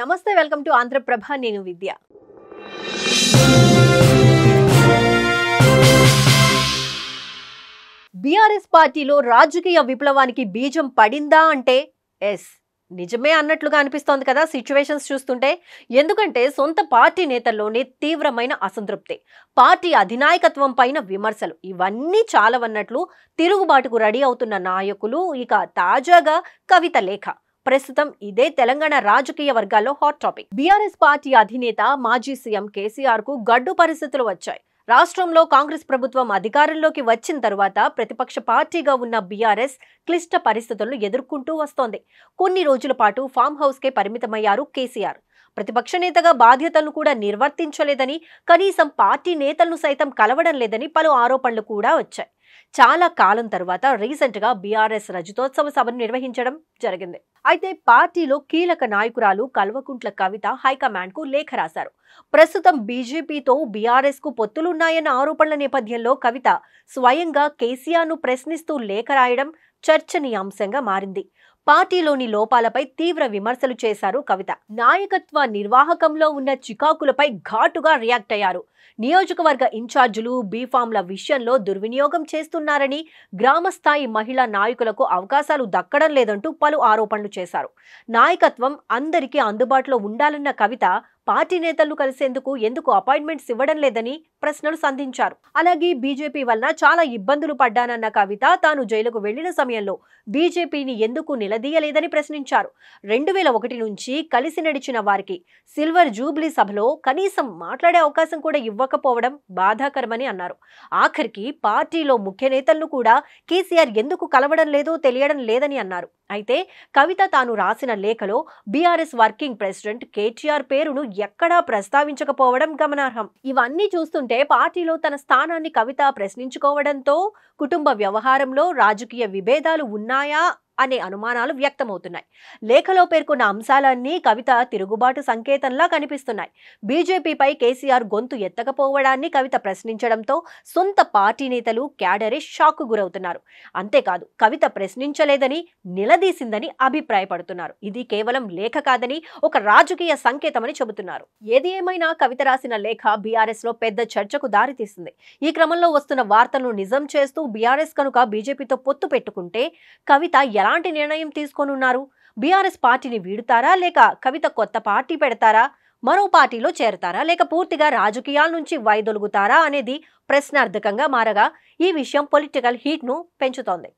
నమస్తే, welcome to Andhraprabha. నేను విద్య. BRS పార్టీలో రాజకీయ విప్లవానికి బీజం పడిందా అంటే ఎస్, నిజమే అన్నట్లుగా అనిపిస్తోంది కదా సిచ్యువేషన్స్ చూస్తుంటే. ఎందుకంటే సొంత పార్టీ నేతల్లోనే తీవ్రమైన అసంతృప్తి, పార్టీ అధినాయకత్వం పైన విమర్శలు, ఇవన్నీ చాలవన్నట్లు తిరుగుబాటుకు రెడీ అవుతున్న నాయకులు. ఇక తాజాగా కవిత లేఖ ప్రస్తుతం ఇదే తెలంగాణ రాజకీయ వర్గాల్లో హాట్ టాపిక్. బీఆర్ఎస్ పార్టీ అధినేత మాజీ సీఎం కేసీఆర్ కు గడ్డు పరిస్థితులు వచ్చాయి. రాష్ట్రంలో కాంగ్రెస్ ప్రభుత్వం అధికారంలోకి వచ్చిన తర్వాత ప్రతిపక్ష పార్టీగా ఉన్న బీఆర్ఎస్ క్లిష్ట పరిస్థితులను ఎదుర్కొంటూ వస్తోంది. కొన్ని రోజుల పాటు ఫామ్ హౌస్ కే పరిమితమయ్యారు కేసీఆర్. ప్రతిపక్ష నేతగా బాధ్యతలను కూడా నిర్వర్తించలేదని, కనీసం పార్టీ నేతలను సైతం కలవడం లేదని పలు ఆరోపణలు కూడా వచ్చాయి. చాలా కాలం తర్వాత రీసెంట్ గా బీఆర్ఎస్ రజతోత్సవ సభను నిర్వహించడం జరిగింది. అయితే పార్టీలో కీలక నాయకురాలు కల్వకుంట్ల కవిత హైకమాండ్ కు లేఖ రాశారు. ప్రస్తుతం బీజేపీతో బీఆర్ఎస్ కు పొత్తులున్నాయన్న ఆరోపణల నేపథ్యంలో కవిత స్వయంగా కేసీఆర్ ను ప్రశ్నిస్తూ లేఖ రాయడం చర్చనీయాంశంగా మారింది. పార్టీలోని లోపాలపై తీవ్ర విమర్శలు చేశారు కవిత. నాయకత్వ నిర్వాహకంలో ఉన్న చికాకులపై ఘాటుగా రియాక్ట్ అయ్యారు. నియోజకవర్గ ఇన్ఛార్జీలు బీఫామ్ల విషయంలో దుర్వినియోగం చేస్తున్నారని, గ్రామస్థాయి మహిళా నాయకులకు అవకాశాలు దక్కడం లేదంటూ పలు ఆరోపణలు చేశారు. నాయకత్వం అందరికీ అందుబాటులో ఉండాలన్న కవిత పార్టీ నేతలను కలిసేందుకు ఎందుకు అపాయింట్మెంట్స్ ఇవ్వడం లేదని ప్రశ్నలు సంధించారు. అలాగే బీజేపీ వలన చాలా ఇబ్బందులు పడ్డానన్న కవిత తాను జైలుకు వెళ్లిన సమయంలో బీజేపీని ఎందుకు నిలదీయలేదని ప్రశ్నించారు. 2001 నుంచి కలిసి నడిచిన వారికి సిల్వర్ జూబ్లీ సభలో కనీసం మాట్లాడే అవకాశం కూడా ఇవ్వకపోవడం బాధాకరమని అన్నారు. ఆఖరికి పార్టీలో ముఖ్య నేతలను కూడా కేసీఆర్ ఎందుకు కలవడం లేదో తెలియడం లేదని అన్నారు. అయితే కవిత తాను రాసిన లేఖలో బీఆర్ఎస్ వర్కింగ్ ప్రెసిడెంట్ కేటీఆర్ పేరును ఎక్కడా ప్రస్తావించకపోవడం గమనార్హం. ఇవన్నీ చూస్తుంటే పార్టీలో తన స్థానాన్ని కవిత ప్రశ్నించుకోవడంతో కుటుంబ వ్యవహారంలో రాజకీయ విభేదాలు ఉన్నాయా అనే అనుమానాలు వ్యక్తమవుతున్నాయి. లేఖలో పేర్కొన్న అంశాలన్నీ కవిత తిరుగుబాటు సంకేతంలా కనిపిస్తున్నాయి. బీజేపీపై కేసీఆర్ గొంతు ఎత్తకపోవడాన్ని కవిత ప్రశ్నించడంతో సొంత పార్టీ నేతలు క్యాడరే షాక్ గురవుతున్నారు. అంతేకాదు కవిత ప్రశ్నించలేదని, నిలదీసిందని అభిప్రాయపడుతున్నారు. ఇది కేవలం లేఖ కాదని ఒక రాజకీయ సంకేతమని చెబుతున్నారు. ఏది ఏమైనా కవిత రాసిన లేఖ బీఆర్ఎస్ లో పెద్ద చర్చకు దారితీస్తుంది. ఈ క్రమంలో వస్తున్న వార్తలను నిజం చేస్తూ బీఆర్ఎస్ కనుక బీజేపీతో పొత్తు పెట్టుకుంటే కవిత ఎలాంటి నిర్ణయం తీసుకోనున్నారు? బీఆర్ఎస్ పార్టీని వీడుతారా, లేక కవిత కొత్త పార్టీ పెడతారా, మరో పార్టీలో చేరతారా, లేక పూర్తిగా రాజకీయాల నుంచి వైదొలుగుతారా అనేది ప్రశ్నార్థకంగా మారగా ఈ విషయం పొలిటికల్ హీట్ ను పెంచుతోంది.